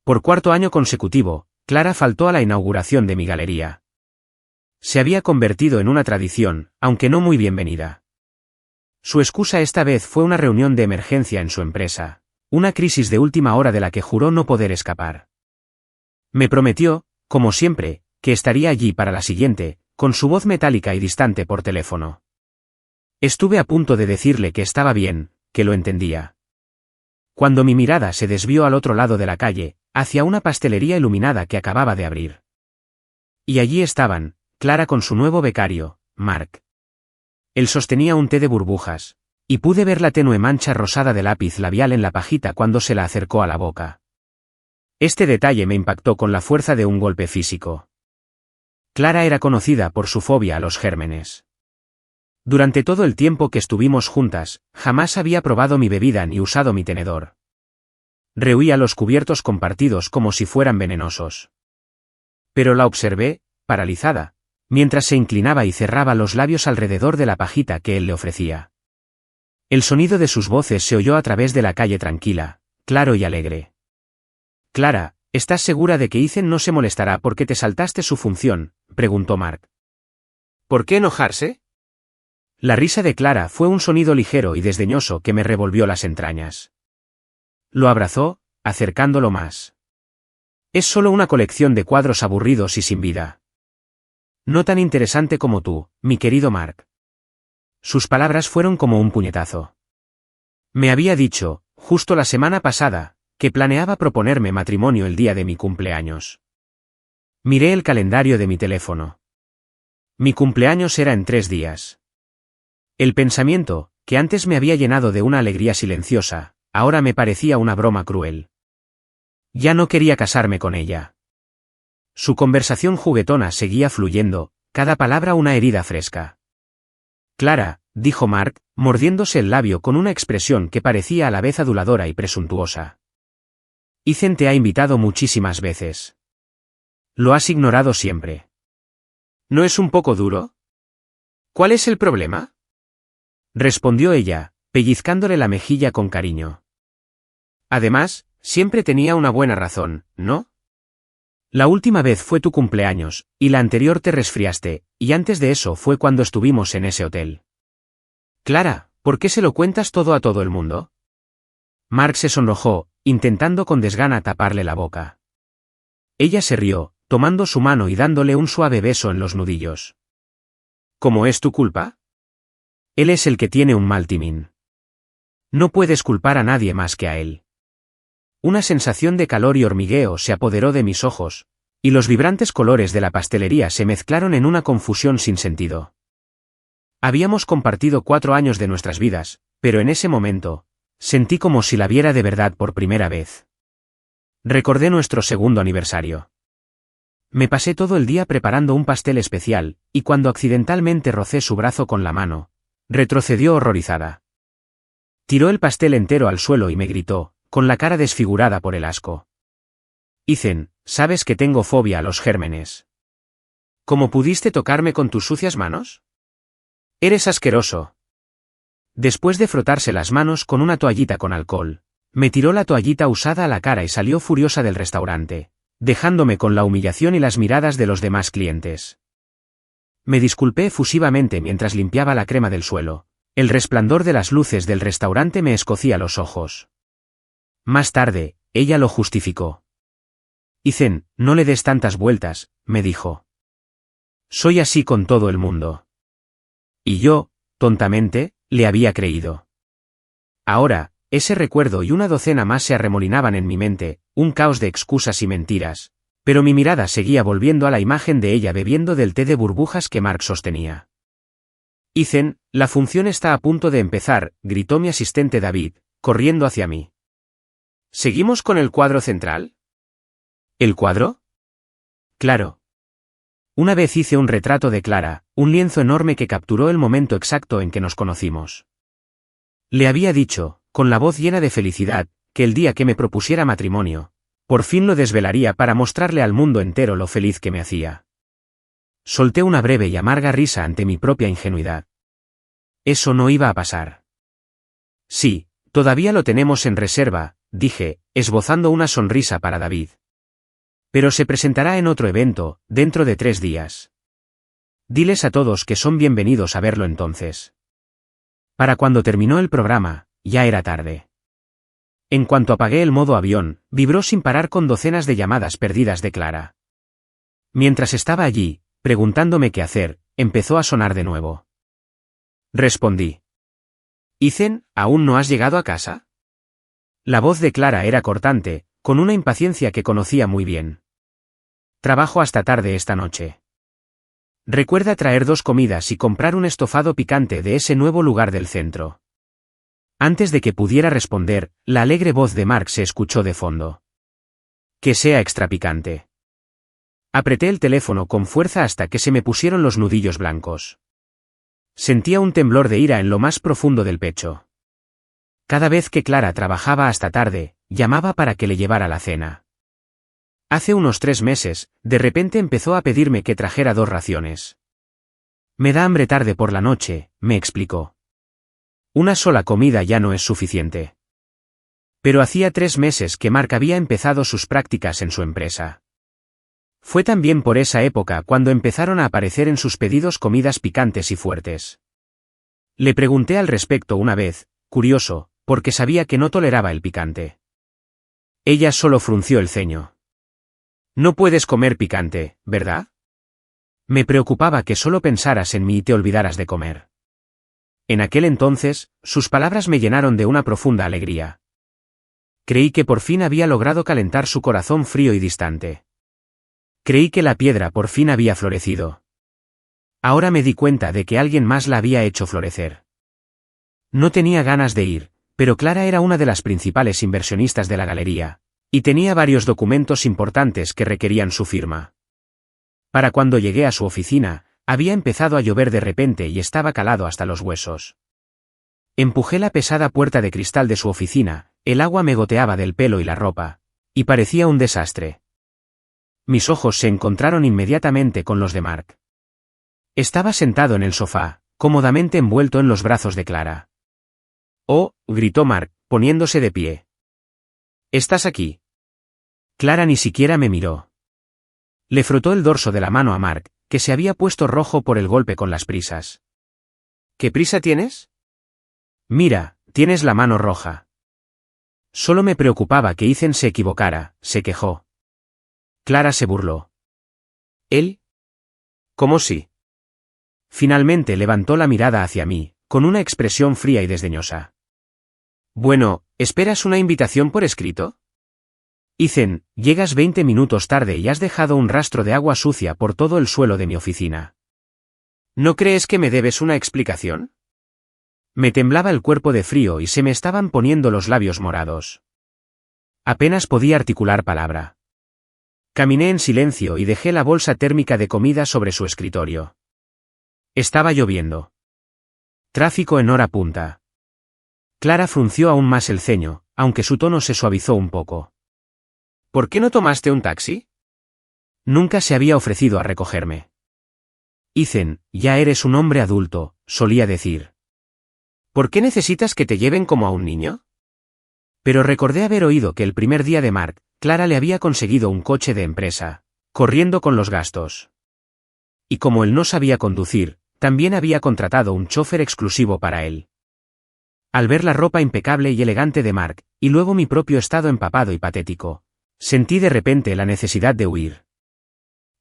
Por cuarto año consecutivo, Clara faltó a la inauguración de mi galería. Se había convertido en una tradición, aunque no muy bienvenida. Su excusa esta vez fue una reunión de emergencia en su empresa, una crisis de última hora de la que juró no poder escapar. Me prometió, como siempre, que estaría allí para la siguiente, con su voz metálica y distante por teléfono. Estuve a punto de decirle que estaba bien, que lo entendía. Cuando mi mirada se desvió al otro lado de la calle, hacia una pastelería iluminada que acababa de abrir. Y allí estaban, Clara con su nuevo becario, Mark. Él sostenía un té de burbujas, y pude ver la tenue mancha rosada de lápiz labial en la pajita cuando se la acercó a la boca. Este detalle me impactó con la fuerza de un golpe físico. Clara era conocida por su fobia a los gérmenes. Durante todo el tiempo que estuvimos juntas, jamás había probado mi bebida ni usado mi tenedor. Rehuía los cubiertos compartidos como si fueran venenosos. Pero la observé, paralizada, mientras se inclinaba y cerraba los labios alrededor de la pajita que él le ofrecía. El sonido de sus voces se oyó a través de la calle tranquila, claro y alegre. Clara, ¿estás segura de que Ethan no se molestará porque te saltaste su función?, preguntó Mark. ¿Por qué enojarse? La risa de Clara fue un sonido ligero y desdeñoso que me revolvió las entrañas. Lo abrazó, acercándolo más. Es solo una colección de cuadros aburridos y sin vida. No tan interesante como tú, mi querido Mark. Sus palabras fueron como un puñetazo. Me había dicho, justo la semana pasada, que planeaba proponerme matrimonio el día de mi cumpleaños. Miré el calendario de mi teléfono. Mi cumpleaños era en 3 días. El pensamiento, que antes me había llenado de una alegría silenciosa, ahora me parecía una broma cruel. Ya no quería casarme con ella. Su conversación juguetona seguía fluyendo, cada palabra una herida fresca. Clara, dijo Mark, mordiéndose el labio con una expresión que parecía a la vez aduladora y presuntuosa. Ethan te ha invitado muchísimas veces. Lo has ignorado siempre. ¿No es un poco duro? ¿Cuál es el problema?, respondió ella, pellizcándole la mejilla con cariño. Además, siempre tenía una buena razón, ¿no? La última vez fue tu cumpleaños, y la anterior te resfriaste, y antes de eso fue cuando estuvimos en ese hotel. Clara, ¿por qué se lo cuentas todo a todo el mundo? Mark se sonrojó, intentando con desgana taparle la boca. Ella se rió, tomando su mano y dándole un suave beso en los nudillos. ¿Cómo es tu culpa? Él es el que tiene un mal timín. No puedes culpar a nadie más que a él. Una sensación de calor y hormigueo se apoderó de mis ojos, y los vibrantes colores de la pastelería se mezclaron en una confusión sin sentido. Habíamos compartido 4 años de nuestras vidas, pero en ese momento, sentí como si la viera de verdad por primera vez. Recordé nuestro 2º aniversario. Me pasé todo el día preparando un pastel especial, y cuando accidentalmente rocé su brazo con la mano, retrocedió horrorizada. Tiró el pastel entero al suelo y me gritó, con la cara desfigurada por el asco. Ethan, ¿sabes que tengo fobia a los gérmenes? ¿Cómo pudiste tocarme con tus sucias manos? Eres asqueroso. Después de frotarse las manos con una toallita con alcohol, me tiró la toallita usada a la cara y salió furiosa del restaurante, dejándome con la humillación y las miradas de los demás clientes. Me disculpé efusivamente mientras limpiaba la crema del suelo. El resplandor de las luces del restaurante me escocía los ojos. Más tarde, ella lo justificó. Ethan, no le des tantas vueltas, me dijo. Soy así con todo el mundo. Y yo, tontamente, le había creído. Ahora, ese recuerdo y una docena más se arremolinaban en mi mente, un caos de excusas y mentiras, pero mi mirada seguía volviendo a la imagen de ella bebiendo del té de burbujas que Mark sostenía. Ethan, la función está a punto de empezar, gritó mi asistente David, corriendo hacia mí. ¿Seguimos con el cuadro central? ¿El cuadro? Claro. Una vez hice un retrato de Clara, un lienzo enorme que capturó el momento exacto en que nos conocimos. Le había dicho, con la voz llena de felicidad, que el día que me propusiera matrimonio, por fin lo desvelaría para mostrarle al mundo entero lo feliz que me hacía. Solté una breve y amarga risa ante mi propia ingenuidad. Eso no iba a pasar. Sí, todavía lo tenemos en reserva, dije, esbozando una sonrisa para David. Pero se presentará en otro evento, dentro de 3 días. Diles a todos que son bienvenidos a verlo entonces. Para cuando terminó el programa, ya era tarde. En cuanto apagué el modo avión, vibró sin parar con docenas de llamadas perdidas de Clara. Mientras estaba allí, preguntándome qué hacer, empezó a sonar de nuevo. Respondí. Ethan, ¿aún no has llegado a casa? La voz de Clara era cortante, con una impaciencia que conocía muy bien. Trabajo hasta tarde esta noche. Recuerda traer 2 comidas y comprar un estofado picante de ese nuevo lugar del centro. Antes de que pudiera responder, la alegre voz de Mark se escuchó de fondo. Que sea extra picante. Apreté el teléfono con fuerza hasta que se me pusieron los nudillos blancos. Sentía un temblor de ira en lo más profundo del pecho. Cada vez que Clara trabajaba hasta tarde, llamaba para que le llevara la cena. Hace unos 3 meses, de repente empezó a pedirme que trajera 2 raciones. Me da hambre tarde por la noche, me explicó. Una sola comida ya no es suficiente. Pero hacía 3 meses que Mark había empezado sus prácticas en su empresa. Fue también por esa época cuando empezaron a aparecer en sus pedidos comidas picantes y fuertes. Le pregunté al respecto una vez, curioso, porque sabía que no toleraba el picante. Ella solo frunció el ceño. No puedes comer picante, ¿verdad? Me preocupaba que solo pensaras en mí y te olvidaras de comer. En aquel entonces, sus palabras me llenaron de una profunda alegría. Creí que por fin había logrado calentar su corazón frío y distante. Creí que la piedra por fin había florecido. Ahora me di cuenta de que alguien más la había hecho florecer. No tenía ganas de ir, pero Clara era una de las principales inversionistas de la galería, y tenía varios documentos importantes que requerían su firma. Para cuando llegué a su oficina, había empezado a llover de repente y estaba calado hasta los huesos. Empujé la pesada puerta de cristal de su oficina, el agua me goteaba del pelo y la ropa, y parecía un desastre. Mis ojos se encontraron inmediatamente con los de Mark. Estaba sentado en el sofá, cómodamente envuelto en los brazos de Clara. «Oh», gritó Mark, poniéndose de pie. «¿Estás aquí?» Clara ni siquiera me miró. Le frotó el dorso de la mano a Mark, que se había puesto rojo por el golpe con las prisas. «¿Qué prisa tienes?» «Mira, tienes la mano roja». Solo me preocupaba que Ethan se equivocara, se quejó. Clara se burló. ¿Él? ¿Cómo sí? Finalmente levantó la mirada hacia mí, con una expresión fría y desdeñosa. Bueno, ¿esperas una invitación por escrito? Ethan, llegas 20 minutos tarde y has dejado un rastro de agua sucia por todo el suelo de mi oficina. ¿No crees que me debes una explicación? Me temblaba el cuerpo de frío y se me estaban poniendo los labios morados. Apenas podía articular palabra. Caminé en silencio y dejé la bolsa térmica de comida sobre su escritorio. Estaba lloviendo. Tráfico en hora punta. Clara frunció aún más el ceño, aunque su tono se suavizó un poco. ¿Por qué no tomaste un taxi? Nunca se había ofrecido a recogerme. Ethan, ya eres un hombre adulto, solía decir. ¿Por qué necesitas que te lleven como a un niño? Pero recordé haber oído que el primer día de Mark, Clara le había conseguido un coche de empresa, corriendo con los gastos. Y como él no sabía conducir, también había contratado un chofer exclusivo para él. Al ver la ropa impecable y elegante de Mark, y luego mi propio estado empapado y patético, sentí de repente la necesidad de huir.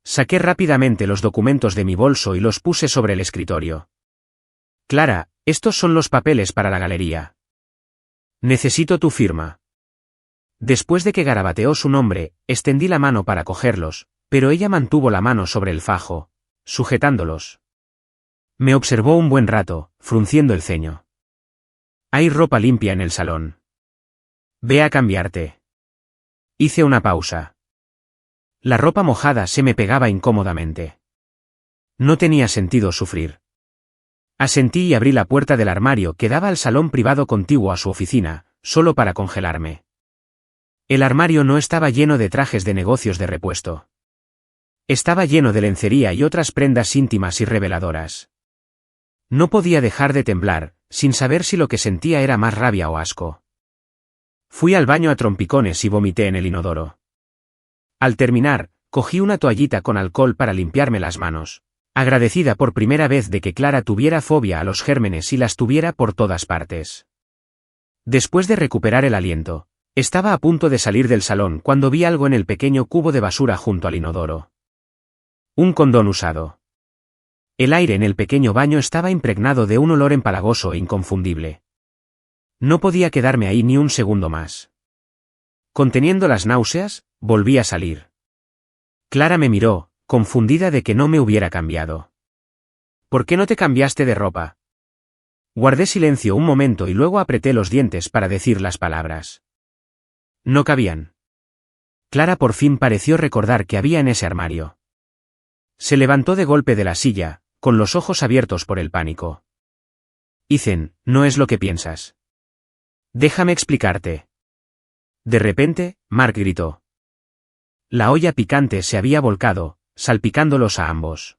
Saqué rápidamente los documentos de mi bolso y los puse sobre el escritorio. Clara, estos son los papeles para la galería. Necesito tu firma. Después de que garabateó su nombre, extendí la mano para cogerlos, pero ella mantuvo la mano sobre el fajo, sujetándolos. Me observó un buen rato, frunciendo el ceño. Hay ropa limpia en el salón. Ve a cambiarte. Hice una pausa. La ropa mojada se me pegaba incómodamente. No tenía sentido sufrir. Asentí y abrí la puerta del armario que daba al salón privado contiguo a su oficina, solo para congelarme. El armario no estaba lleno de trajes de negocios de repuesto. Estaba lleno de lencería y otras prendas íntimas y reveladoras. No podía dejar de temblar, sin saber si lo que sentía era más rabia o asco. Fui al baño a trompicones y vomité en el inodoro. Al terminar, cogí una toallita con alcohol para limpiarme las manos, agradecida por primera vez de que Clara tuviera fobia a los gérmenes y las tuviera por todas partes. Después de recuperar el aliento, estaba a punto de salir del salón cuando vi algo en el pequeño cubo de basura junto al inodoro. Un condón usado. El aire en el pequeño baño estaba impregnado de un olor empalagoso e inconfundible. No podía quedarme ahí ni un segundo más. Conteniendo las náuseas, volví a salir. Clara me miró, confundida de que no me hubiera cambiado. ¿Por qué no te cambiaste de ropa? Guardé silencio un momento y luego apreté los dientes para decir las palabras. No cabían. Clara por fin pareció recordar que había en ese armario. Se levantó de golpe de la silla, con los ojos abiertos por el pánico. Ethan, no es lo que piensas. Déjame explicarte. De repente, Mark gritó. La olla picante se había volcado, salpicándolos a ambos.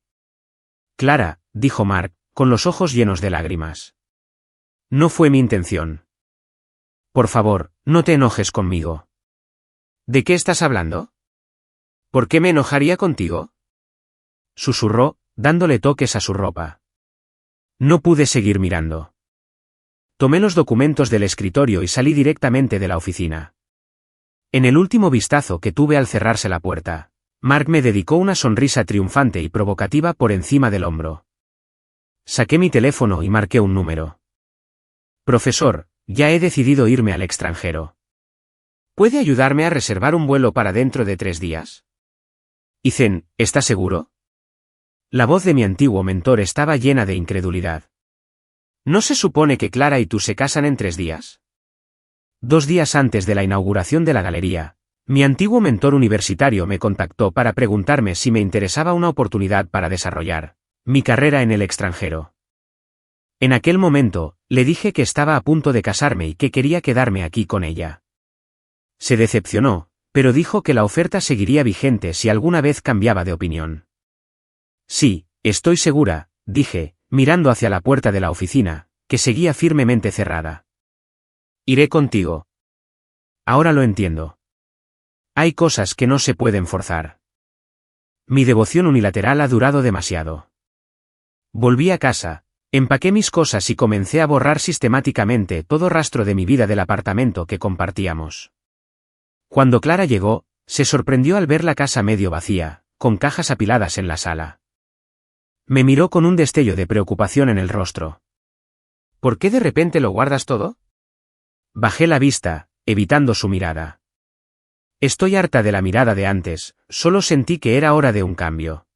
Clara, dijo Mark, con los ojos llenos de lágrimas. No fue mi intención. Por favor, no te enojes conmigo. ¿De qué estás hablando? ¿Por qué me enojaría contigo? Susurró, dándole toques a su ropa. No pude seguir mirando. Tomé los documentos del escritorio y salí directamente de la oficina. En el último vistazo que tuve al cerrarse la puerta, Mark me dedicó una sonrisa triunfante y provocativa por encima del hombro. Saqué mi teléfono y marqué un número. Profesor, ya he decidido irme al extranjero. ¿Puede ayudarme a reservar un vuelo para dentro de 3 días? Ethan, ¿estás seguro? La voz de mi antiguo mentor estaba llena de incredulidad. ¿No se supone que Clara y tú se casan en 3 días? 2 días antes de la inauguración de la galería, mi antiguo mentor universitario me contactó para preguntarme si me interesaba una oportunidad para desarrollar mi carrera en el extranjero. En aquel momento, le dije que estaba a punto de casarme y que quería quedarme aquí con ella. Se decepcionó, pero dijo que la oferta seguiría vigente si alguna vez cambiaba de opinión. Sí, estoy segura, dije, mirando hacia la puerta de la oficina, que seguía firmemente cerrada. Iré contigo. Ahora lo entiendo. Hay cosas que no se pueden forzar. Mi devoción unilateral ha durado demasiado. Volví a casa, empaqué mis cosas y comencé a borrar sistemáticamente todo rastro de mi vida del apartamento que compartíamos. Cuando Clara llegó, se sorprendió al ver la casa medio vacía, con cajas apiladas en la sala. Me miró con un destello de preocupación en el rostro. ¿Por qué de repente lo guardas todo? Bajé la vista, evitando su mirada. Estoy harta de la mirada de antes, solo sentí que era hora de un cambio.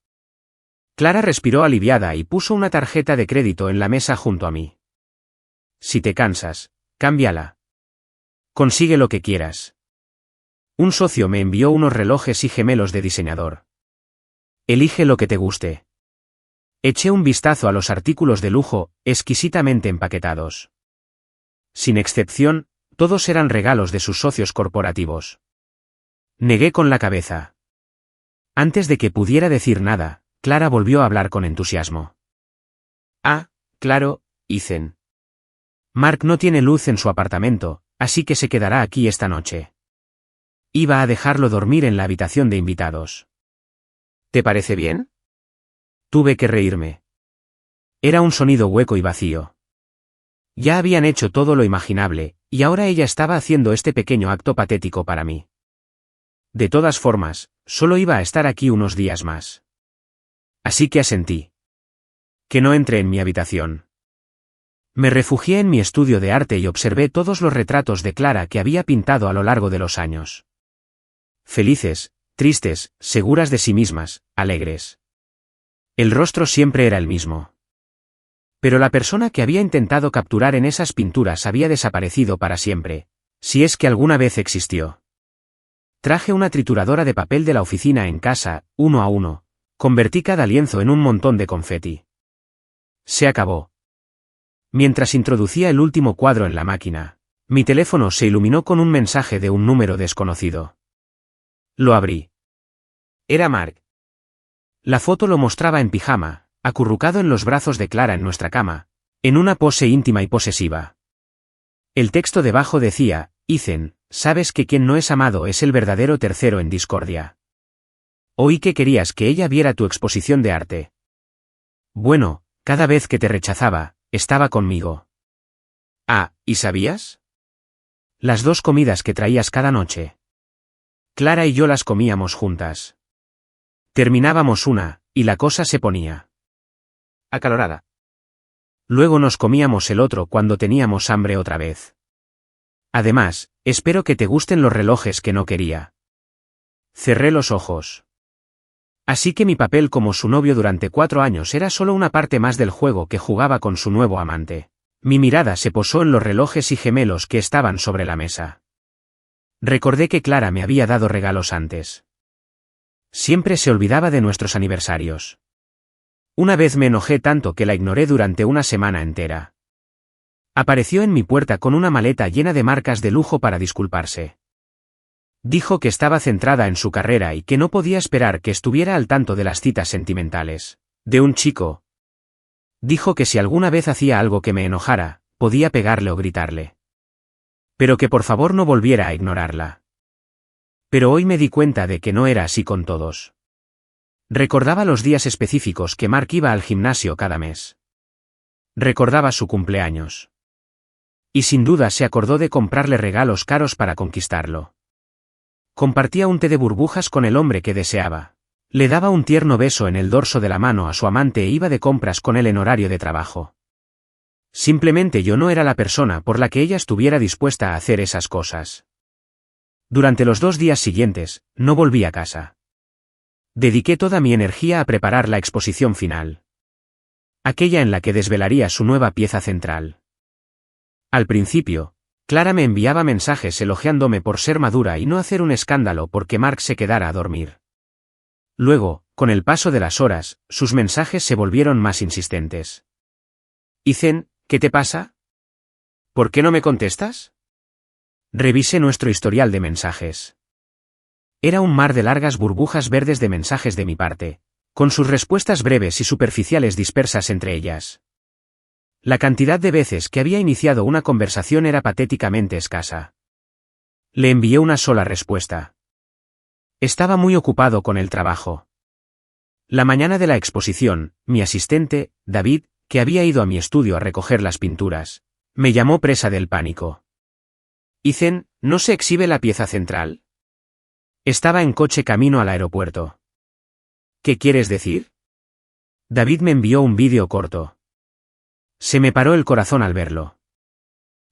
Clara respiró aliviada y puso una tarjeta de crédito en la mesa junto a mí. Si te cansas, cámbiala. Consigue lo que quieras. Un socio me envió unos relojes y gemelos de diseñador. Elige lo que te guste. Eché un vistazo a los artículos de lujo, exquisitamente empaquetados. Sin excepción, todos eran regalos de sus socios corporativos. Negué con la cabeza. Antes de que pudiera decir nada, Clara volvió a hablar con entusiasmo. Ah, claro, Ethan. Mark no tiene luz en su apartamento, así que se quedará aquí esta noche. Iba a dejarlo dormir en la habitación de invitados. ¿Te parece bien? Tuve que reírme. Era un sonido hueco y vacío. Ya habían hecho todo lo imaginable, y ahora ella estaba haciendo este pequeño acto patético para mí. De todas formas, solo iba a estar aquí unos días más. Así que asentí. Que no entré en mi habitación. Me refugié en mi estudio de arte y observé todos los retratos de Clara que había pintado a lo largo de los años. Felices, tristes, seguras de sí mismas, alegres. El rostro siempre era el mismo. Pero la persona que había intentado capturar en esas pinturas había desaparecido para siempre, si es que alguna vez existió. Traje una trituradora de papel de la oficina en casa, 1 a 1, convertí cada lienzo en un montón de confeti. Se acabó. Mientras introducía el último cuadro en la máquina, mi teléfono se iluminó con un mensaje de un número desconocido. Lo abrí. Era Mark. La foto lo mostraba en pijama, acurrucado en los brazos de Clara en nuestra cama, en una pose íntima y posesiva. El texto debajo decía, Ethan, sabes que quien no es amado es el verdadero tercero en discordia. Oí que querías que ella viera tu exposición de arte. Bueno, cada vez que te rechazaba, estaba conmigo. Ah, ¿y sabías? Las 2 comidas que traías cada noche. Clara y yo las comíamos juntas. Terminábamos una, y la cosa se ponía acalorada. Luego nos comíamos el otro cuando teníamos hambre otra vez. Además, espero que te gusten los relojes que no quería. Cerré los ojos. Así que mi papel como su novio durante 4 años era solo una parte más del juego que jugaba con su nuevo amante. Mi mirada se posó en los relojes y gemelos que estaban sobre la mesa. Recordé que Clara me había dado regalos antes. Siempre se olvidaba de nuestros aniversarios. Una vez me enojé tanto que la ignoré durante una semana entera. Apareció en mi puerta con una maleta llena de marcas de lujo para disculparse. Dijo que estaba centrada en su carrera y que no podía esperar que estuviera al tanto de las citas sentimentales de un chico. Dijo que si alguna vez hacía algo que me enojara, podía pegarle o gritarle. Pero que por favor no volviera a ignorarla. Pero hoy me di cuenta de que no era así con todos. Recordaba los días específicos que Mark iba al gimnasio cada mes. Recordaba su cumpleaños. Y sin duda se acordó de comprarle regalos caros para conquistarlo. Compartía un té de burbujas con el hombre que deseaba. Le daba un tierno beso en el dorso de la mano a su amante e iba de compras con él en horario de trabajo. Simplemente yo no era la persona por la que ella estuviera dispuesta a hacer esas cosas. Durante los 2 días siguientes, no volví a casa. Dediqué toda mi energía a preparar la exposición final. Aquella en la que desvelaría su nueva pieza central. Al principio, Clara me enviaba mensajes elogiándome por ser madura y no hacer un escándalo porque Mark se quedara a dormir. Luego, con el paso de las horas, sus mensajes se volvieron más insistentes. Ethan, ¿qué te pasa? ¿Por qué no me contestas? Revisé nuestro historial de mensajes. Era un mar de largas burbujas verdes de mensajes de mi parte, con sus respuestas breves y superficiales dispersas entre ellas. La cantidad de veces que había iniciado una conversación era patéticamente escasa. Le envié una sola respuesta. Estaba muy ocupado con el trabajo. La mañana de la exposición, mi asistente, David, que había ido a mi estudio a recoger las pinturas, me llamó presa del pánico. Ethan, ¿no se exhibe la pieza central? Estaba en coche camino al aeropuerto. ¿Qué quieres decir? David me envió un vídeo corto. Se me paró el corazón al verlo.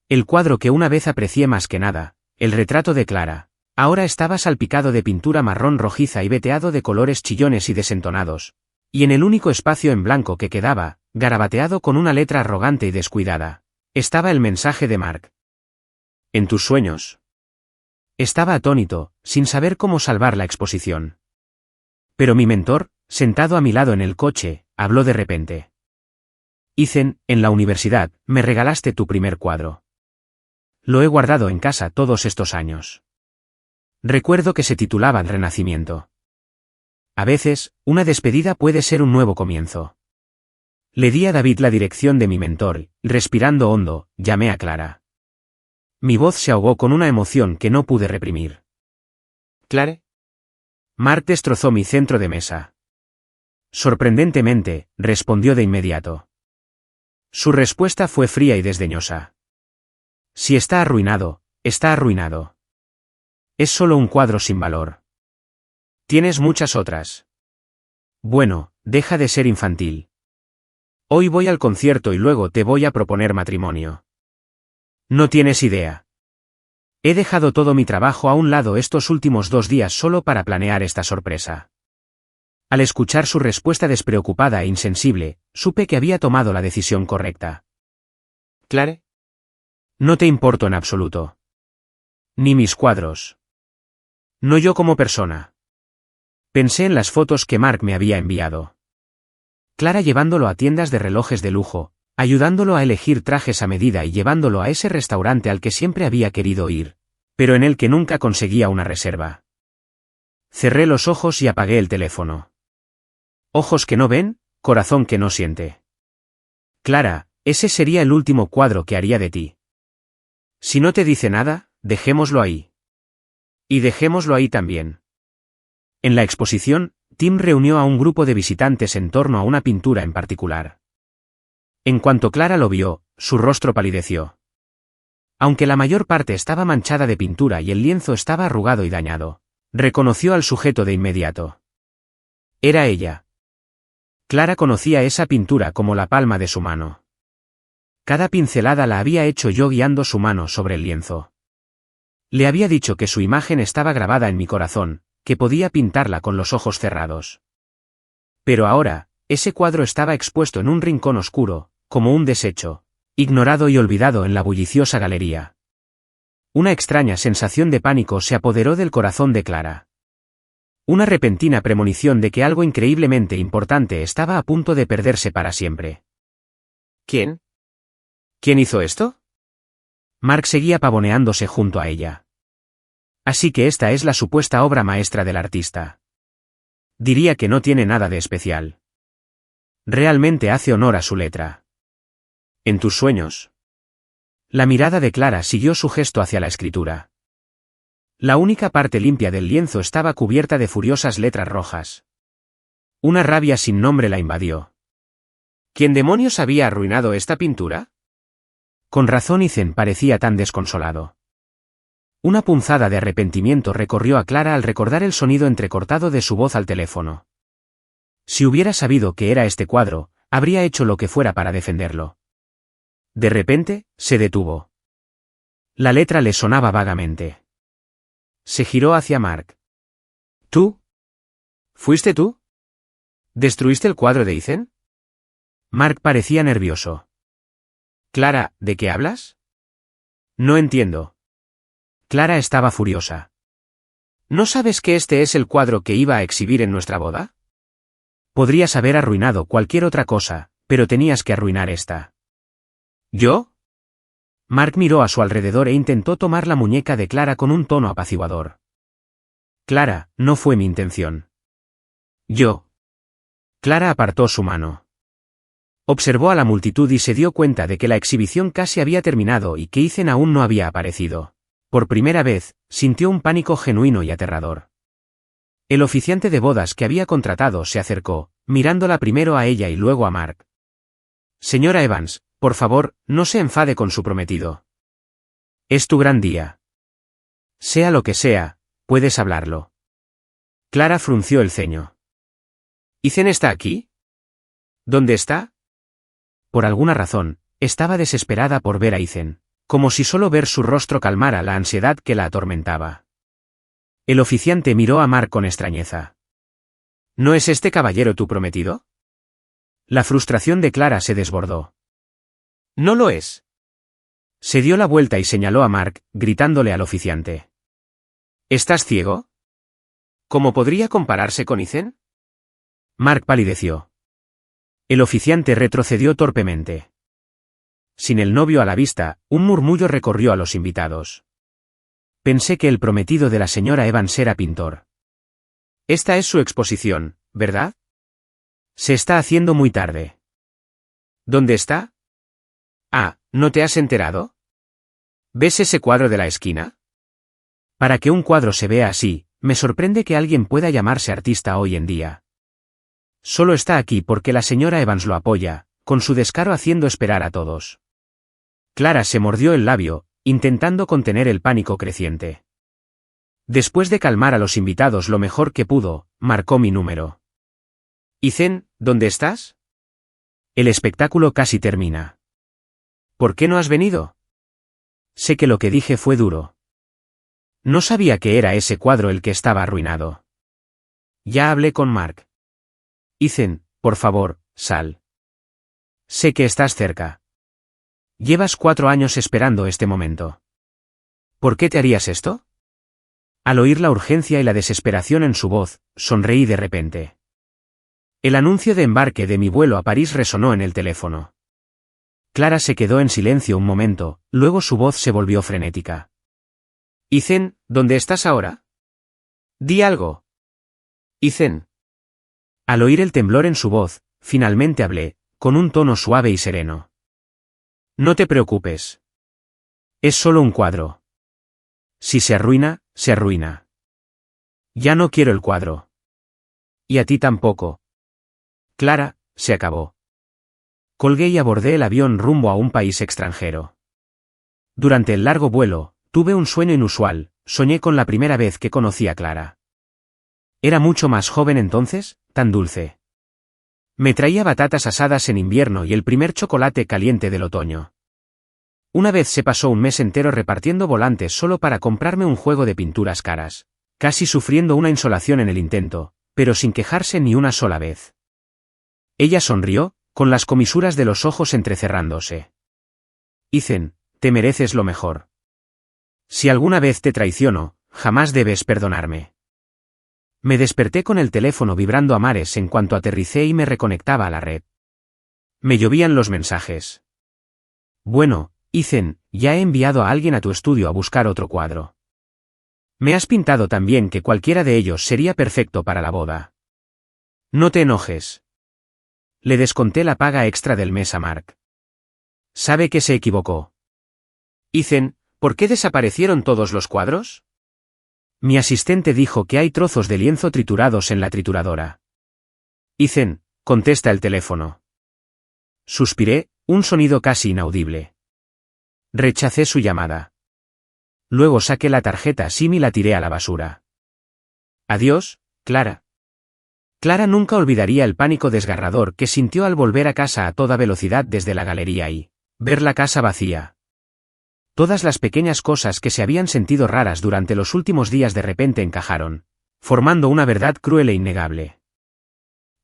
El cuadro que una vez aprecié más que nada, el retrato de Clara, ahora estaba salpicado de pintura marrón rojiza y veteado de colores chillones y desentonados, y en el único espacio en blanco que quedaba, garabateado con una letra arrogante y descuidada, estaba el mensaje de Mark. En tus sueños. Estaba atónito, sin saber cómo salvar la exposición. Pero mi mentor, sentado a mi lado en el coche, habló de repente. Ethan, en la universidad, me regalaste tu primer cuadro. Lo he guardado en casa todos estos años. Recuerdo que se titulaba Renacimiento. A veces, una despedida puede ser un nuevo comienzo. Le di a David la dirección de mi mentor, y, respirando hondo, llamé a Clara. Mi voz se ahogó con una emoción que no pude reprimir. ¿Clare? Mark destrozó mi centro de mesa. Sorprendentemente, respondió de inmediato. Su respuesta fue fría y desdeñosa. Si está arruinado, está arruinado. Es solo un cuadro sin valor. Tienes muchas otras. Bueno, deja de ser infantil. Hoy voy al concierto y luego te voy a proponer matrimonio. No tienes idea. He dejado todo mi trabajo a un lado estos últimos 2 días solo para planear esta sorpresa. Al escuchar su respuesta despreocupada e insensible, supe que había tomado la decisión correcta. ¿Clare? No te importo en absoluto. Ni mis cuadros. No yo como persona. Pensé en las fotos que Mark me había enviado. Clara llevándolo a tiendas de relojes de lujo, ayudándolo a elegir trajes a medida y llevándolo a ese restaurante al que siempre había querido ir, pero en el que nunca conseguía una reserva. Cerré los ojos y apagué el teléfono. Ojos que no ven, corazón que no siente. Clara, ese sería el último cuadro que haría de ti. Si no te dice nada. dejémoslo ahí. Y dejémoslo ahí también. En la exposición, Tim reunió a un grupo de visitantes en torno a una pintura en particular. En cuanto Clara lo vio, su rostro palideció. Aunque la mayor parte estaba manchada de pintura y el lienzo estaba arrugado y dañado, reconoció al sujeto de inmediato. Era ella. Clara conocía esa pintura como la palma de su mano. Cada pincelada la había hecho yo guiando su mano sobre el lienzo. Le había dicho que su imagen estaba grabada en mi corazón, que podía pintarla con los ojos cerrados. Pero ahora, ese cuadro estaba expuesto en un rincón oscuro, como un desecho, ignorado y olvidado en la bulliciosa galería. Una extraña sensación de pánico se apoderó del corazón de Clara. Una repentina premonición de que algo increíblemente importante estaba a punto de perderse para siempre. ¿Quién? ¿Quién hizo esto? Mark seguía pavoneándose junto a ella. Así que esta es la supuesta obra maestra del artista. Diría que no tiene nada de especial. Realmente hace honor a su letra. ¿En tus sueños? La mirada de Clara siguió su gesto hacia la escritura. La única parte limpia del lienzo estaba cubierta de furiosas letras rojas. Una rabia sin nombre la invadió. ¿Quién demonios había arruinado esta pintura? Con razón Ethan parecía tan desconsolado. Una punzada de arrepentimiento recorrió a Clara al recordar el sonido entrecortado de su voz al teléfono. Si hubiera sabido que era este cuadro, habría hecho lo que fuera para defenderlo. De repente, se detuvo. La letra le sonaba vagamente. Se giró hacia Mark. ¿Tú? ¿Fuiste tú? ¿Destruiste el cuadro de Ethan? Mark parecía nervioso. Clara, ¿de qué hablas? No entiendo. Clara estaba furiosa. ¿No sabes que este es el cuadro que iba a exhibir en nuestra boda? Podrías haber arruinado cualquier otra cosa, pero tenías que arruinar esta. ¿Yo? Mark miró a su alrededor e intentó tomar la muñeca de Clara con un tono apaciguador. Clara, no fue mi intención. Yo. Clara apartó su mano. Observó a la multitud y se dio cuenta de que la exhibición casi había terminado y que Ethan aún no había aparecido. Por primera vez, sintió un pánico genuino y aterrador. El oficiante de bodas que había contratado se acercó, mirándola primero a ella y luego a Mark. Señora Evans, por favor, no se enfade con su prometido. Es tu gran día. Sea lo que sea, puedes hablarlo. Clara frunció el ceño. ¿Ethan está aquí? ¿Dónde está? Por alguna razón, estaba desesperada por ver a Ethan, como si solo ver su rostro calmara la ansiedad que la atormentaba. El oficiante miró a Mark con extrañeza. ¿No es este caballero tu prometido? La frustración de Clara se desbordó. No lo es. Se dio la vuelta y señaló a Mark, gritándole al oficiante. ¿Estás ciego? ¿Cómo podría compararse con Ethan? Mark palideció. El oficiante retrocedió torpemente. Sin el novio a la vista, un murmullo recorrió a los invitados. Pensé que el prometido de la señora Evans era pintor. Esta es su exposición, ¿verdad? Se está haciendo muy tarde. ¿Dónde está? Ah, ¿no te has enterado? ¿Ves ese cuadro de la esquina? Para que un cuadro se vea así, me sorprende que alguien pueda llamarse artista hoy en día. Solo está aquí porque la señora Evans lo apoya, con su descaro haciendo esperar a todos. Clara se mordió el labio, intentando contener el pánico creciente. Después de calmar a los invitados lo mejor que pudo, marcó mi número. Ethan, ¿dónde estás? El espectáculo casi termina. ¿Por qué no has venido? Sé que lo que dije fue duro. No sabía que era ese cuadro el que estaba arruinado. Ya hablé con Mark. Ethan, por favor, sal. Sé que estás cerca. Llevas 4 años esperando este momento. ¿Por qué te harías esto? Al oír la urgencia y la desesperación en su voz, sonreí de repente. El anuncio de embarque de mi vuelo a París resonó en el teléfono. Clara se quedó en silencio un momento, luego su voz se volvió frenética. Ethan, ¿dónde estás ahora? Di algo. Ethan. Al oír el temblor en su voz, finalmente hablé, con un tono suave y sereno. No te preocupes. Es solo un cuadro. Si se arruina, se arruina. Ya no quiero el cuadro. Y a ti tampoco. Clara, se acabó. Colgué y abordé el avión rumbo a un país extranjero. Durante el largo vuelo, tuve un sueño inusual, soñé con la primera vez que conocí a Clara. Era mucho más joven entonces, tan dulce. Me traía batatas asadas en invierno y el primer chocolate caliente del otoño. Una vez se pasó un mes entero repartiendo volantes solo para comprarme un juego de pinturas caras, casi sufriendo una insolación en el intento, pero sin quejarse ni una sola vez. Ella sonrió, con las comisuras de los ojos entrecerrándose. Ethan, te mereces lo mejor. Si alguna vez te traiciono, jamás debes perdonarme. Me desperté con el teléfono vibrando a mares en cuanto aterricé y me reconectaba a la red. Me llovían los mensajes. Bueno, Ethan, ya he enviado a alguien a tu estudio a buscar otro cuadro. Me has pintado tan bien que cualquiera de ellos sería perfecto para la boda. No te enojes. Le desconté la paga extra del mes a Mark. Sabe que se equivocó. Ethan, ¿por qué desaparecieron todos los cuadros? Mi asistente dijo que hay trozos de lienzo triturados en la trituradora. Ethan, contesta el teléfono. Suspiré, un sonido casi inaudible. Rechacé su llamada. Luego saqué la tarjeta SIM y la tiré a la basura. Adiós, Clara. Clara nunca olvidaría el pánico desgarrador que sintió al volver a casa a toda velocidad desde la galería y ver la casa vacía. Todas las pequeñas cosas que se habían sentido raras durante los últimos días de repente encajaron, formando una verdad cruel e innegable.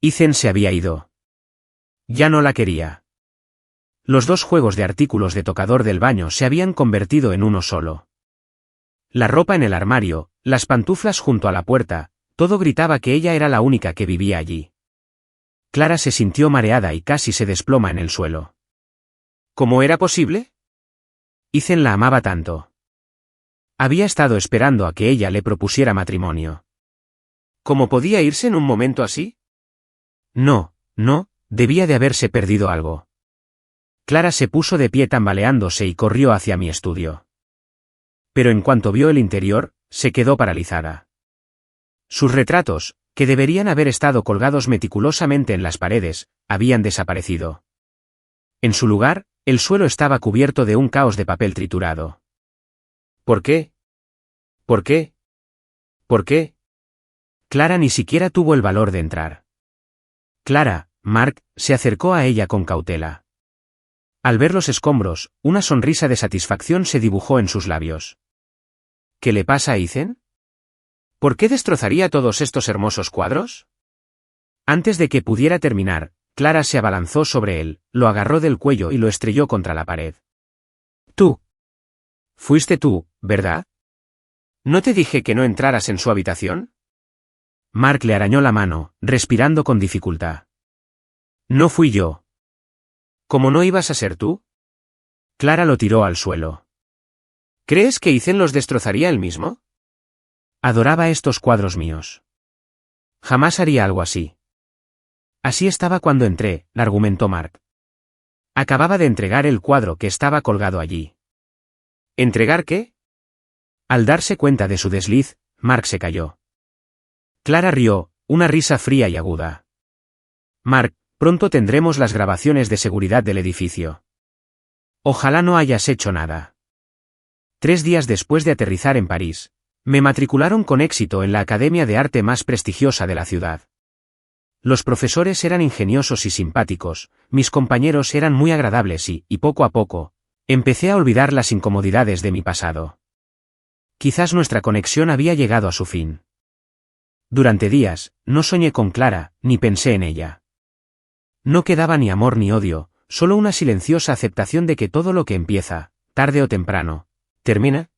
Ethan se había ido. Ya no la quería. Los dos juegos de artículos de tocador del baño se habían convertido en uno solo. La ropa en el armario, las pantuflas junto a la puerta, todo gritaba que ella era la única que vivía allí. Clara se sintió mareada y casi se desploma en el suelo. ¿Cómo era posible? Ethan la amaba tanto. Había estado esperando a que ella le propusiera matrimonio. ¿Cómo podía irse en un momento así? No, debía de haberse perdido algo. Clara se puso de pie tambaleándose y corrió hacia mi estudio. Pero en cuanto vio el interior, se quedó paralizada. Sus retratos, que deberían haber estado colgados meticulosamente en las paredes, habían desaparecido. En su lugar, el suelo estaba cubierto de un caos de papel triturado. ¿Por qué? ¿Por qué? ¿Por qué? Clara ni siquiera tuvo el valor de entrar. Clara, Mark, se acercó a ella con cautela. Al ver los escombros, una sonrisa de satisfacción se dibujó en sus labios. ¿Qué le pasa a Ethan? ¿Por qué destrozaría todos estos hermosos cuadros? Antes de que pudiera terminar, Clara se abalanzó sobre él, lo agarró del cuello y lo estrelló contra la pared. Tú. Fuiste tú, ¿verdad? ¿No te dije que no entraras en su habitación? Mark le arañó la mano, respirando con dificultad. No fui yo. ¿Cómo no ibas a ser tú? Clara lo tiró al suelo. ¿Crees que Ethan los destrozaría él mismo? Adoraba estos cuadros míos. Jamás haría algo así. Así estaba cuando entré, argumentó Mark. Acababa de entregar el cuadro que estaba colgado allí. ¿Entregar qué? Al darse cuenta de su desliz, Mark se calló. Clara rió, una risa fría y aguda. Mark, pronto tendremos las grabaciones de seguridad del edificio. Ojalá no hayas hecho nada. 3 días después de aterrizar en París, me matricularon con éxito en la academia de arte más prestigiosa de la ciudad. Los profesores eran ingeniosos y simpáticos, mis compañeros eran muy agradables y poco a poco, empecé a olvidar las incomodidades de mi pasado. Quizás nuestra conexión había llegado a su fin. Durante días, no soñé con Clara, ni pensé en ella. No quedaba ni amor ni odio, solo una silenciosa aceptación de que todo lo que empieza, tarde o temprano, termina.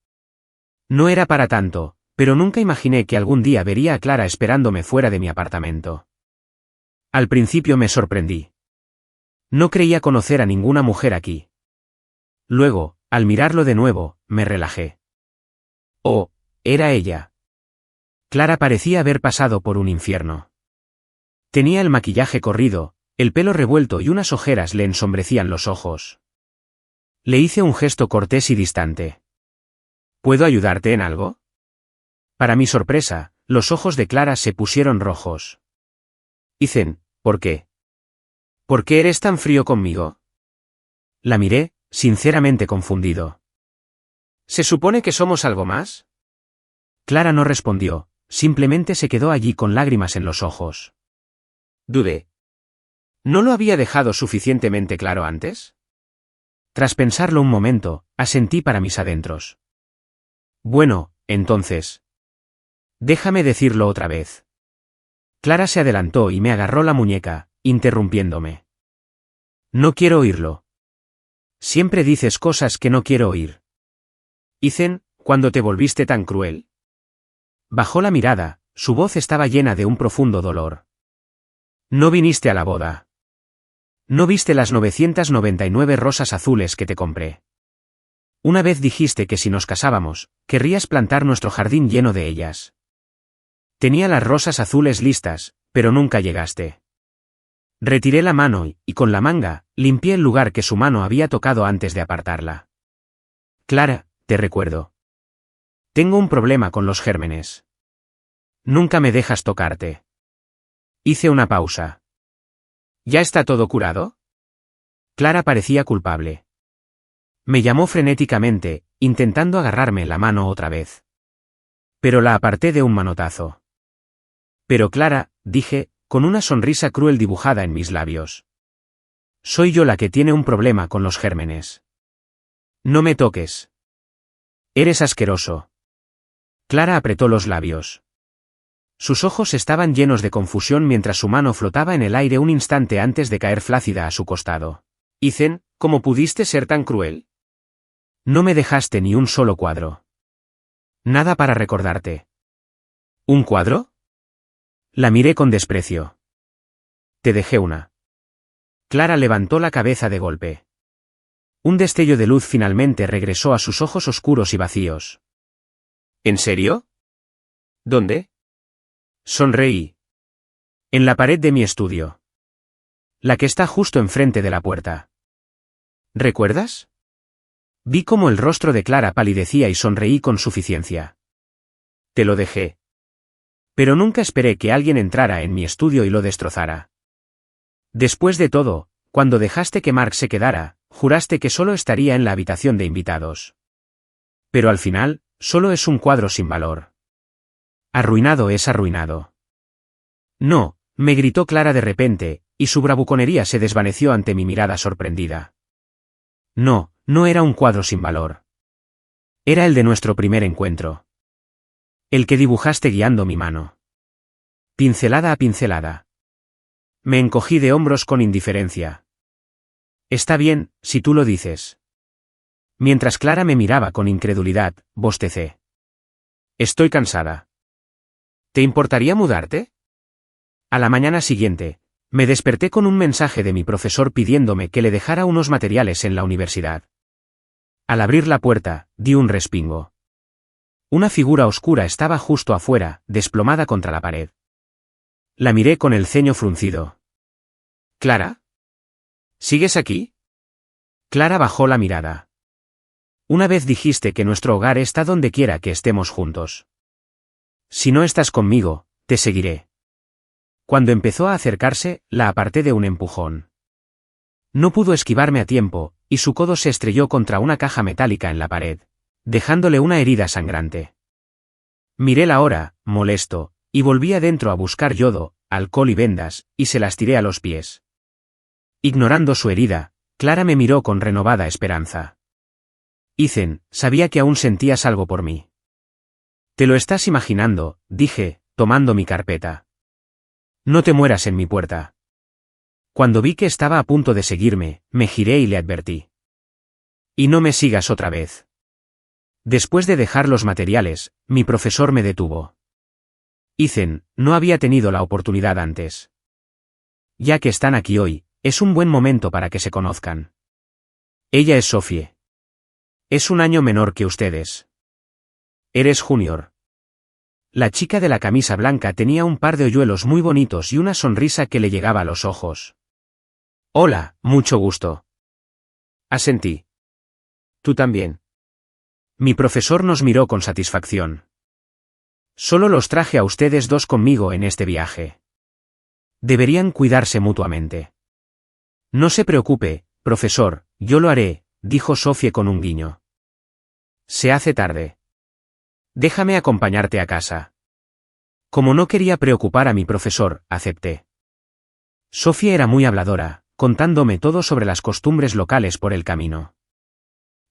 No era para tanto, pero nunca imaginé que algún día vería a Clara esperándome fuera de mi apartamento. Al principio me sorprendí. No creía conocer a ninguna mujer aquí. Luego, al mirarlo de nuevo, me relajé. Oh, era ella. Clara parecía haber pasado por un infierno. Tenía el maquillaje corrido, el pelo revuelto y unas ojeras le ensombrecían los ojos. Le hice un gesto cortés y distante. ¿Puedo ayudarte en algo? Para mi sorpresa, los ojos de Clara se pusieron rojos. Ethan, ¿por qué? ¿Por qué eres tan frío conmigo? La miré, sinceramente confundido. ¿Se supone que somos algo más? Clara no respondió, simplemente se quedó allí con lágrimas en los ojos. Dudé. ¿No lo había dejado suficientemente claro antes? Tras pensarlo un momento, asentí para mis adentros. Bueno, entonces. Déjame decirlo otra vez. Clara se adelantó y me agarró la muñeca, interrumpiéndome. No quiero oírlo. Siempre dices cosas que no quiero oír. Ethan, ¿cuándo te volviste tan cruel? Bajó la mirada, su voz estaba llena de un profundo dolor. No viniste a la boda. No viste las 999 rosas azules que te compré. Una vez dijiste que si nos casábamos, querrías plantar nuestro jardín lleno de ellas. Tenía las rosas azules listas, pero nunca llegaste. Retiré la mano y con la manga, limpié el lugar que su mano había tocado antes de apartarla. Clara, te recuerdo. Tengo un problema con los gérmenes. Nunca me dejas tocarte. Hice una pausa. ¿Ya está todo curado? Clara parecía culpable. Me llamó frenéticamente, intentando agarrarme la mano otra vez. Pero la aparté de un manotazo. Pero Clara, dije, con una sonrisa cruel dibujada en mis labios. Soy yo la que tiene un problema con los gérmenes. No me toques. Eres asqueroso. Clara apretó los labios. Sus ojos estaban llenos de confusión mientras su mano flotaba en el aire un instante antes de caer flácida a su costado. Ethan, ¿cómo pudiste ser tan cruel? No me dejaste ni un solo cuadro. Nada para recordarte. ¿Un cuadro? La miré con desprecio. Te dejé una. Clara levantó la cabeza de golpe. Un destello de luz finalmente regresó a sus ojos oscuros y vacíos. ¿En serio? ¿Dónde? Sonreí. En la pared de mi estudio. La que está justo enfrente de la puerta. ¿Recuerdas? Vi cómo el rostro de Clara palidecía y sonreí con suficiencia. Te lo dejé. Pero nunca esperé que alguien entrara en mi estudio y lo destrozara. Después de todo, cuando dejaste que Mark se quedara, juraste que solo estaría en la habitación de invitados. Pero al final, solo es un cuadro sin valor. Arruinado es arruinado. No, me gritó Clara de repente, y su bravuconería se desvaneció ante mi mirada sorprendida. No, no era un cuadro sin valor. Era el de nuestro primer encuentro. El que dibujaste guiando mi mano. Pincelada a pincelada. Me encogí de hombros con indiferencia. Está bien, si tú lo dices. Mientras Clara me miraba con incredulidad, bostecé. Estoy cansada. ¿Te importaría mudarte? A la mañana siguiente, me desperté con un mensaje de mi profesor pidiéndome que le dejara unos materiales en la universidad. Al abrir la puerta, di un respingo. Una figura oscura estaba justo afuera, desplomada contra la pared. La miré con el ceño fruncido. ¿Clara? ¿Sigues aquí? Clara bajó la mirada. Una vez dijiste que nuestro hogar está donde quiera que estemos juntos. Si no estás conmigo, te seguiré. Cuando empezó a acercarse, la aparté de un empujón. No pudo esquivarme a tiempo, y su codo se estrelló contra una caja metálica en la pared, dejándole una herida sangrante. Miré la hora, molesto, y volví adentro a buscar yodo, alcohol y vendas, y se las tiré a los pies. Ignorando su herida, Clara me miró con renovada esperanza. Ethan, sabía que aún sentías algo por mí. Te lo estás imaginando, dije, tomando mi carpeta. No te mueras en mi puerta. Cuando vi que estaba a punto de seguirme, me giré y le advertí. Y no me sigas otra vez. Después de dejar los materiales, mi profesor me detuvo. Ethan, no había tenido la oportunidad antes. Ya que están aquí hoy, es un buen momento para que se conozcan. Ella es Sophie. Es un año menor que ustedes. Eres junior. La chica de la camisa blanca tenía un par de hoyuelos muy bonitos y una sonrisa que le llegaba a los ojos. Hola, mucho gusto. Asentí. Tú también. Mi profesor nos miró con satisfacción. Solo los traje a ustedes dos conmigo en este viaje. Deberían cuidarse mutuamente. No se preocupe, profesor, yo lo haré, dijo Sophie con un guiño. Se hace tarde. Déjame acompañarte a casa. Como no quería preocupar a mi profesor, acepté. Sophie era muy habladora, contándome todo sobre las costumbres locales por el camino.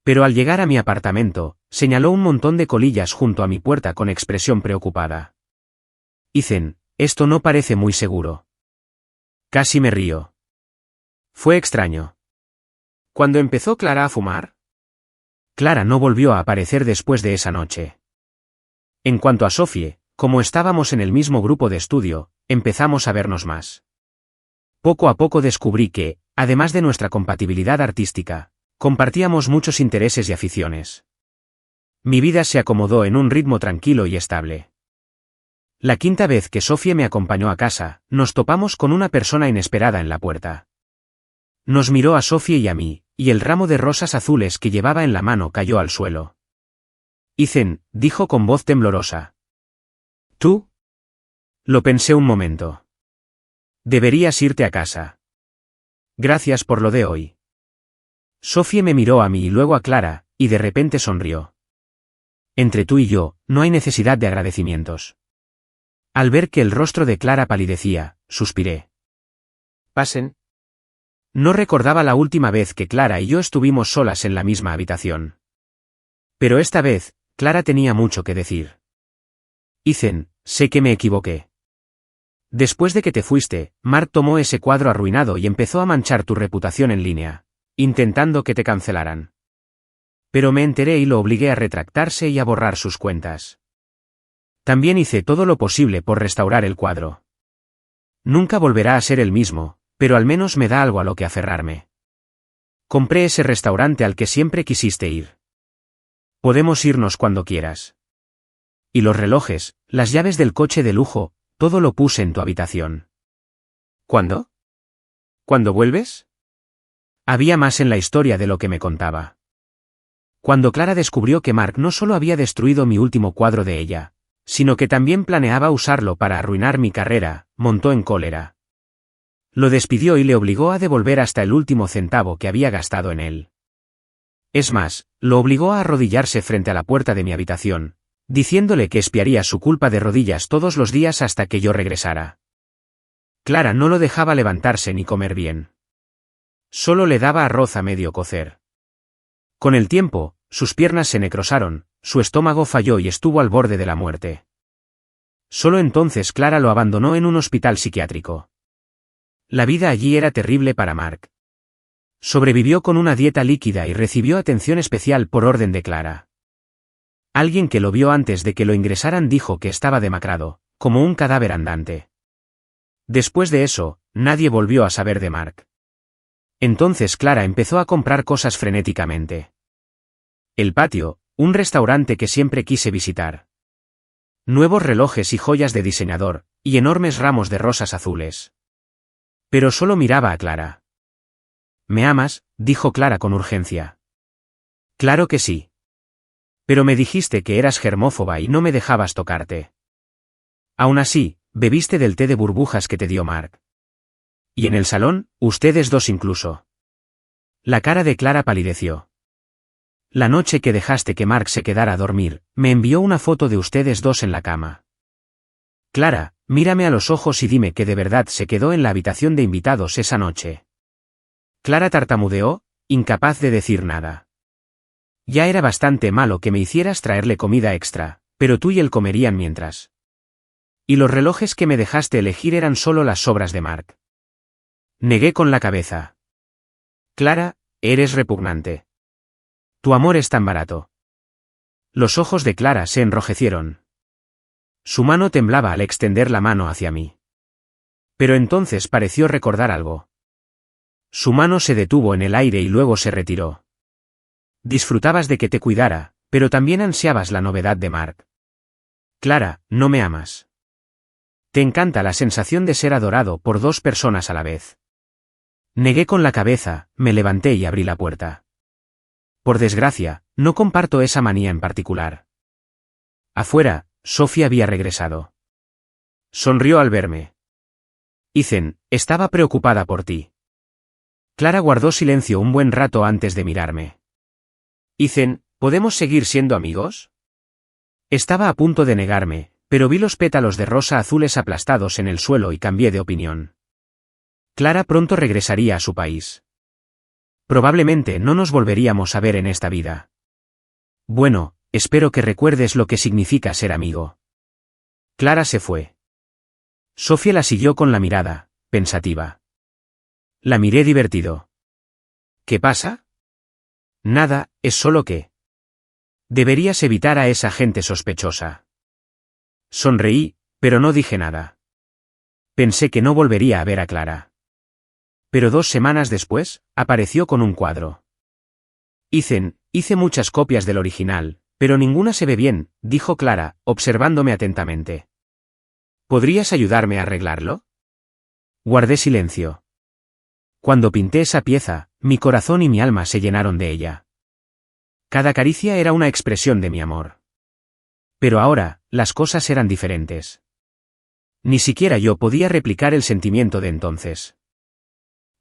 Pero al llegar a mi apartamento, señaló un montón de colillas junto a mi puerta con expresión preocupada. Ethan, esto no parece muy seguro. Casi me río. Fue extraño. ¿Cuándo empezó Clara a fumar? Clara no volvió a aparecer después de esa noche. En cuanto a Sophie, como estábamos en el mismo grupo de estudio, empezamos a vernos más. Poco a poco descubrí que, además de nuestra compatibilidad artística, compartíamos muchos intereses y aficiones. Mi vida se acomodó en un ritmo tranquilo y estable. La quinta vez que Sophie me acompañó a casa, nos topamos con una persona inesperada en la puerta. Nos miró a Sophie y a mí, y el ramo de rosas azules que llevaba en la mano cayó al suelo. Ethan, dijo con voz temblorosa. ¿Tú? Lo pensé un momento. Deberías irte a casa. Gracias por lo de hoy. Sophie me miró a mí y luego a Clara, y de repente sonrió. Entre tú y yo, no hay necesidad de agradecimientos. Al ver que el rostro de Clara palidecía, suspiré. Pasen. No recordaba la última vez que Clara y yo estuvimos solas en la misma habitación. Pero esta vez, Clara tenía mucho que decir. Ethan, sé que me equivoqué. Después de que te fuiste, Mark tomó ese cuadro arruinado y empezó a manchar tu reputación en línea, intentando que te cancelaran. Pero me enteré y lo obligué a retractarse y a borrar sus cuentas. También hice todo lo posible por restaurar el cuadro. Nunca volverá a ser el mismo, pero al menos me da algo a lo que aferrarme. Compré ese restaurante al que siempre quisiste ir. Podemos irnos cuando quieras. Y los relojes, las llaves del coche de lujo, todo lo puse en tu habitación. ¿Cuándo? ¿Cuándo vuelves? Había más en la historia de lo que me contaba. Cuando Clara descubrió que Mark no solo había destruido mi último cuadro de ella, sino que también planeaba usarlo para arruinar mi carrera, montó en cólera. Lo despidió y le obligó a devolver hasta el último centavo que había gastado en él. Es más, lo obligó a arrodillarse frente a la puerta de mi habitación, diciéndole que espiaría su culpa de rodillas todos los días hasta que yo regresara. Clara no lo dejaba levantarse ni comer bien. Solo le daba arroz a medio cocer. Con el tiempo, sus piernas se necrosaron, su estómago falló y estuvo al borde de la muerte. Solo entonces Clara lo abandonó en un hospital psiquiátrico. La vida allí era terrible para Mark. Sobrevivió con una dieta líquida y recibió atención especial por orden de Clara. Alguien que lo vio antes de que lo ingresaran dijo que estaba demacrado, como un cadáver andante. Después de eso, nadie volvió a saber de Mark. Entonces Clara empezó a comprar cosas frenéticamente. El patio, un restaurante que siempre quise visitar. Nuevos relojes y joyas de diseñador, y enormes ramos de rosas azules. Pero solo miraba a Clara. ¿Me amas?, dijo Clara con urgencia. Claro que sí. Pero me dijiste que eras germófoba y no me dejabas tocarte. Aún así, bebiste del té de burbujas que te dio Mark. Y en el salón, ustedes dos incluso. La cara de Clara palideció. La noche que dejaste que Mark se quedara a dormir, me envió una foto de ustedes dos en la cama. Clara, mírame a los ojos y dime que de verdad se quedó en la habitación de invitados esa noche. Clara tartamudeó, incapaz de decir nada. Ya era bastante malo que me hicieras traerle comida extra, pero tú y él comerían mientras. Y los relojes que me dejaste elegir eran solo las sobras de Mark. Negué con la cabeza. Clara, eres repugnante. Tu amor es tan barato. Los ojos de Clara se enrojecieron. Su mano temblaba al extender la mano hacia mí. Pero entonces pareció recordar algo. Su mano se detuvo en el aire y luego se retiró. Disfrutabas de que te cuidara, pero también ansiabas la novedad de Mark. Clara, no me amas. Te encanta la sensación de ser adorado por dos personas a la vez. Negué con la cabeza, me levanté y abrí la puerta. Por desgracia, No comparto esa manía en particular. Afuera, Sofía había regresado. Sonrió al verme. Ethan, estaba preocupada por ti. Clara guardó silencio un buen rato antes de mirarme. Ethan, ¿podemos seguir siendo amigos? Estaba a punto de negarme, pero vi los pétalos de rosa azules aplastados en el suelo y cambié de opinión. Clara pronto regresaría a su país. Probablemente no nos volveríamos a ver en esta vida. Bueno, espero que recuerdes lo que significa ser amigo. Clara se fue. Sofía la siguió con la mirada, pensativa. La miré divertido. ¿Qué pasa? Nada, es solo que... Deberías evitar a esa gente sospechosa. Sonreí, pero no dije nada. Pensé que no volvería a ver a Clara. Pero 2 semanas después, apareció con un cuadro. Ethan, hice muchas copias del original, pero ninguna se ve bien, dijo Clara, observándome atentamente. ¿Podrías ayudarme a arreglarlo? Guardé silencio. Cuando pinté esa pieza, mi corazón y mi alma se llenaron de ella. Cada caricia era una expresión de mi amor. Pero ahora, las cosas eran diferentes. Ni siquiera yo podía replicar el sentimiento de entonces.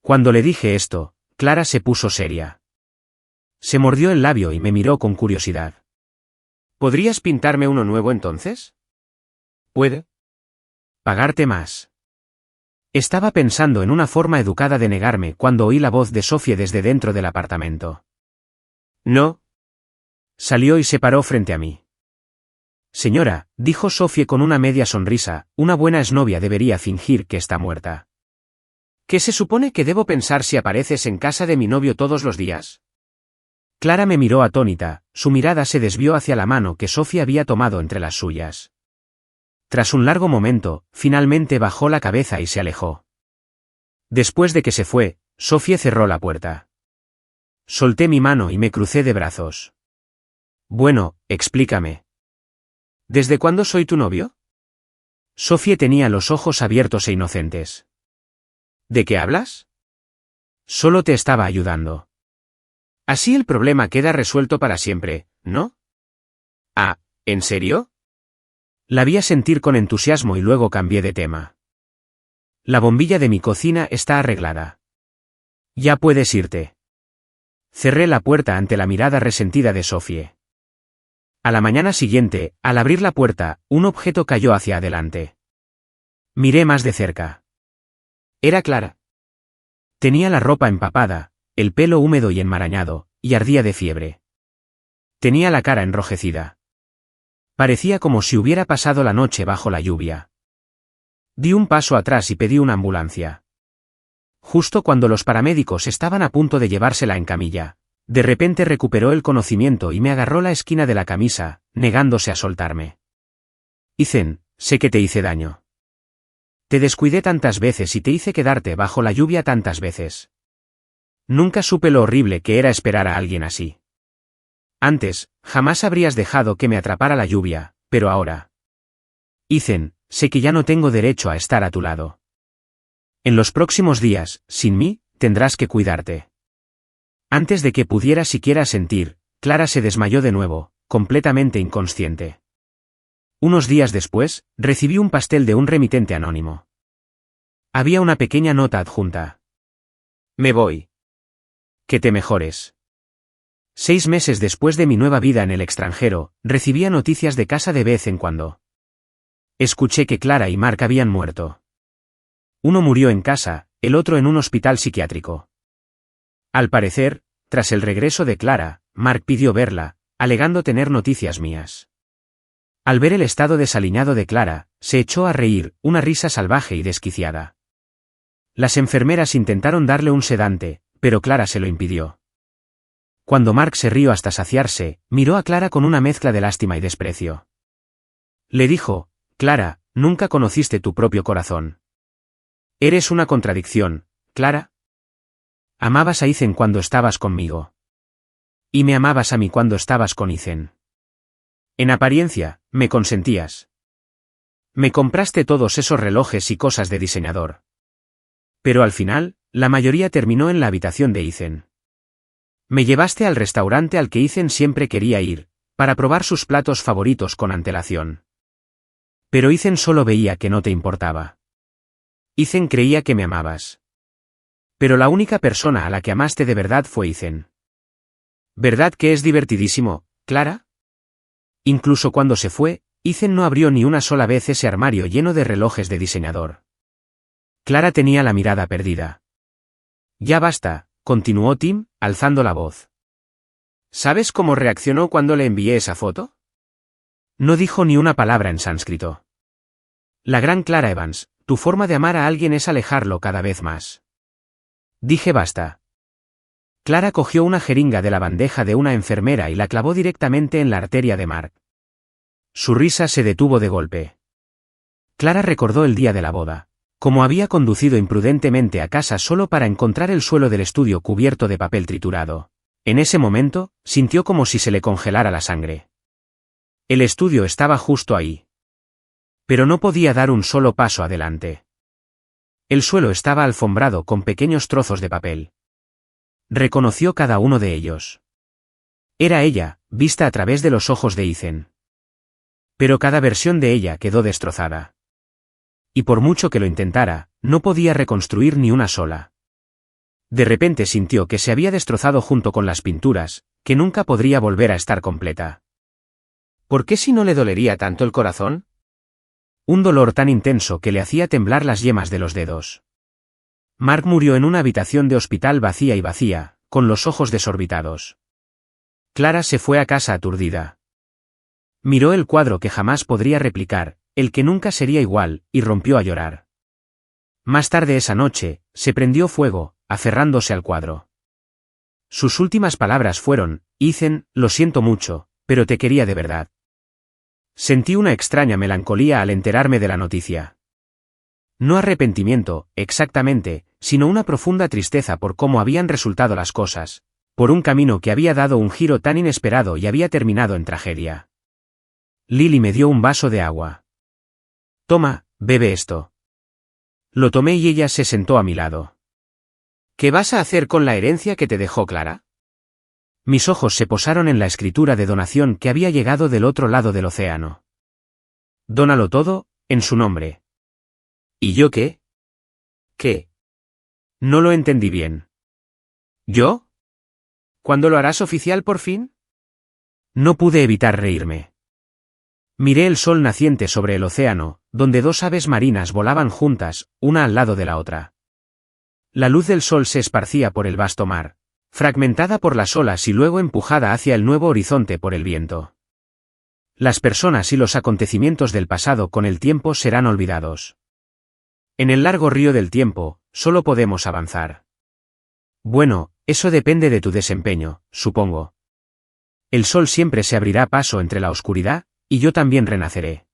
Cuando le dije esto, Clara se puso seria. Se mordió el labio y me miró con curiosidad. ¿Podrías pintarme uno nuevo entonces? ¿Puede? Pagarte más. Estaba pensando en una forma educada de negarme cuando oí la voz de Sofía desde dentro del apartamento. No. Salió y se paró frente a mí. Señora, dijo Sofía con una media sonrisa, una buena exnovia debería fingir que está muerta. ¿Qué se supone que debo pensar si apareces en casa de mi novio todos los días? Clara me miró atónita, su mirada se desvió hacia la mano que Sofía había tomado entre las suyas. Tras un largo momento, finalmente bajó la cabeza y se alejó. Después de que se fue, Sofía cerró la puerta. Solté mi mano y me crucé de brazos. Bueno, explícame. ¿Desde cuándo soy tu novio? Sofía tenía los ojos abiertos e inocentes. ¿De qué hablas? Solo te estaba ayudando. Así el problema queda resuelto para siempre, ¿no? Ah, ¿en serio? La vi asentir con entusiasmo y luego cambié de tema. La bombilla de mi cocina está arreglada. Ya puedes irte. Cerré la puerta ante la mirada resentida de Sofía. A la mañana siguiente, al abrir la puerta, un objeto cayó hacia adelante. Miré más de cerca. Era Clara. Tenía la ropa empapada, el pelo húmedo y enmarañado, y ardía de fiebre. Tenía la cara enrojecida. Parecía como si hubiera pasado la noche bajo la lluvia. Di un paso atrás y pedí una ambulancia. Justo cuando los paramédicos estaban a punto de llevársela en camilla, de repente recuperó el conocimiento y me agarró la esquina de la camisa, negándose a soltarme. Ethan, sé que te hice daño. Te descuidé tantas veces y te hice quedarte bajo la lluvia tantas veces. Nunca supe lo horrible que era esperar a alguien así. Antes, jamás habrías dejado que me atrapara la lluvia, pero ahora. Ethan, sé que ya no tengo derecho a estar a tu lado. En los próximos días, sin mí, tendrás que cuidarte. Antes de que pudiera siquiera sentir, Clara se desmayó de nuevo, completamente inconsciente. Unos días después, recibí un pastel de un remitente anónimo. Había una pequeña nota adjunta. Me voy. Que te mejores. 6 meses después de mi nueva vida en el extranjero, recibía noticias de casa de vez en cuando. Escuché que Clara y Mark habían muerto. Uno murió en casa, el otro en un hospital psiquiátrico. Al parecer, tras el regreso de Clara, Mark pidió verla, alegando tener noticias mías. Al ver el estado desaliñado de Clara, se echó a reír, una risa salvaje y desquiciada. Las enfermeras intentaron darle un sedante, pero Clara se lo impidió. Cuando Mark se rió hasta saciarse, miró a Clara con una mezcla de lástima y desprecio. Le dijo, Clara, nunca conociste tu propio corazón. Eres una contradicción, Clara. Amabas a Ethan cuando estabas conmigo. Y me amabas a mí cuando estabas con Ethan. En apariencia, me consentías. Me compraste todos esos relojes y cosas de diseñador. Pero al final, la mayoría terminó en la habitación de Ethan. Me llevaste al restaurante al que Ethan siempre quería ir, para probar sus platos favoritos con antelación. Pero Ethan solo veía que no te importaba. Ethan creía que me amabas. Pero la única persona a la que amaste de verdad fue Ethan. ¿Verdad que es divertidísimo, Clara? Incluso cuando se fue, Ethan no abrió ni una sola vez ese armario lleno de relojes de diseñador. Clara tenía la mirada perdida. Ya basta, continuó Tim, alzando la voz. ¿Sabes cómo reaccionó cuando le envié esa foto? No dijo ni una palabra en sánscrito. La gran Clara Evans, tu forma de amar a alguien es alejarlo cada vez más. Dije basta. Clara cogió una jeringa de la bandeja de una enfermera y la clavó directamente en la arteria de Mark. Su risa se detuvo de golpe. Clara recordó el día de la boda, cómo había conducido imprudentemente a casa solo para encontrar el suelo del estudio cubierto de papel triturado. En ese momento, sintió como si se le congelara la sangre. El estudio estaba justo ahí. Pero no podía dar un solo paso adelante. El suelo estaba alfombrado con pequeños trozos de papel. Reconoció cada uno de ellos. Era ella, vista a través de los ojos de Ethan. Pero cada versión de ella quedó destrozada. Y por mucho que lo intentara, no podía reconstruir ni una sola. De repente sintió que se había destrozado junto con las pinturas, que nunca podría volver a estar completa. ¿Por qué si no le dolería tanto el corazón? Un dolor tan intenso que le hacía temblar las yemas de los dedos. Mark murió en una habitación de hospital vacía, con los ojos desorbitados. Clara se fue a casa aturdida. Miró el cuadro que jamás podría replicar, el que nunca sería igual, y rompió a llorar. Más tarde esa noche, se prendió fuego, aferrándose al cuadro. Sus últimas palabras fueron, Ethan, lo siento mucho, pero te quería de verdad. Sentí una extraña melancolía al enterarme de la noticia. No arrepentimiento, exactamente, sino una profunda tristeza por cómo habían resultado las cosas, por un camino que había dado un giro tan inesperado y había terminado en tragedia. Lily me dio un vaso de agua. Toma, bebe esto. Lo tomé y ella se sentó a mi lado. ¿Qué vas a hacer con la herencia que te dejó Clara? Mis ojos se posaron en la escritura de donación que había llegado del otro lado del océano. Dónalo todo, en su nombre. ¿Y yo qué? ¿Qué? No lo entendí bien. ¿Yo? ¿Cuándo lo harás oficial por fin? No pude evitar reírme. Miré el sol naciente sobre el océano, donde dos aves marinas volaban juntas, una al lado de la otra. La luz del sol se esparcía por el vasto mar, fragmentada por las olas y luego empujada hacia el nuevo horizonte por el viento. Las personas y los acontecimientos del pasado con el tiempo serán olvidados. En el largo río del tiempo, solo podemos avanzar. Bueno, eso depende de tu desempeño, supongo. El sol siempre se abrirá paso entre la oscuridad, y yo también renaceré.